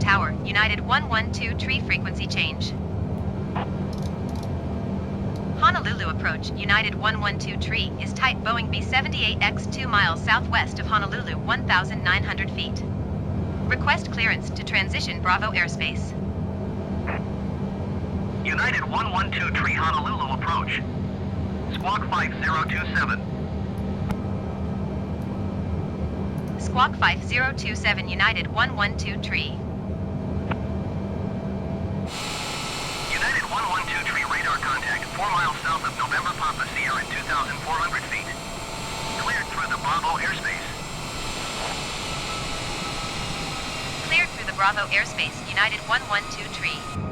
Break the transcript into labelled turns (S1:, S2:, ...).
S1: Tower, United 112 tree frequency change. Honolulu approach, United 112 tree, is type Boeing B-78X 2 miles southwest of Honolulu 1,900 feet. Request clearance to transition Bravo airspace.
S2: United 112 tree Honolulu approach. Squawk 5027.
S1: Squawk 5027 United 112 tree.
S2: United 112 tree radar contact 4 miles south of November Papa Sierra at 2,400 feet. Cleared through the Bravo airspace.
S1: Cleared through the Bravo airspace, United 112 tree.